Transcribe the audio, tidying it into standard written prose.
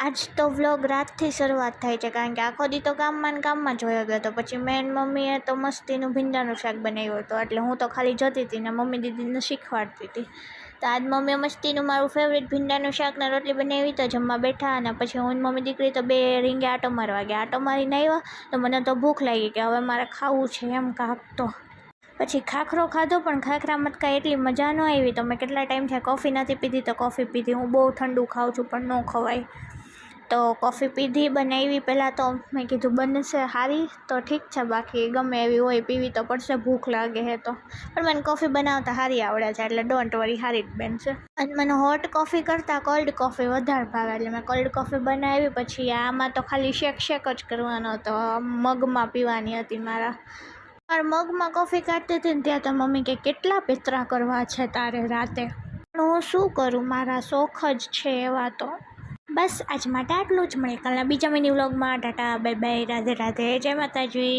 આજ તો વ્લોગ રાતથી શરૂઆત થાય છે, કારણ કે આખો દી તો કામમાં ને કામમાં જ વયો ગયો હતો. પછી મેન મમ્મીએ તો મસ્તીનું ભીંડાનું શાક બનાવ્યું હતું, એટલે હું તો ખાલી જતી હતી ને મમ્મી દીદીને શીખવાડતી હતી. તો આજ મમ્મીએ મસ્તીનું મારું ફેવરેટ ભીંડાનું શાક ને રોટલી બનાવી. તો જમવા બેઠા અને પછી હું મમ્મી દીકરી તો બે રીંગે આટો મારવા ગયા. આટો મારીને આવ્યા તો મને તો ભૂખ લાગી કે હવે મારે ખાવું છે એમ કાંક. તો પછી ખાખરો ખાધો, પણ ખાખરામાં કાંઈ એટલી મજા ન આવી. તો મેં કેટલા ટાઈમથી કોફી નથી પીધી તો કોફી પીધી. હું બહુ ઠંડુ ખાઉં છું પણ ન ખવાય, તો કોફી પીધી. બનાવી પહેલાં તો મેં કીધું બનશે સારી તો ઠીક છે, બાકી ગમે એવી હોય પીવી તો પડશે, ભૂખ લાગે છે તો. પણ મને કોફી બનાવતા સારી આવડે છે, એટલે ડોન્ટ વરી, સારી જ બનશે. અને મને હોટ કોફી કરતાં કોલ્ડ કોફી વધારે ભાવે, એટલે મેં કોલ્ડ કોફી બનાવી. પછી આમાં તો ખાલી શેક જ કરવાનો હતો, મગમાં પીવાની હતી મારા મગમાં કોફી કાઢતી હતી ને ત્યાં તો મમ્મી કે કેટલા પેતરા કરવા છે તારે રાતે. પણ હું શું કરું, મારા શોખ જ છે એવા. તો બસ આજ માટે આટલું જ. મળે કાલના બીજા મિની વ્લોગમાં. ટાટા, બાય બાય, રાધે રાધે, જય માતાજી.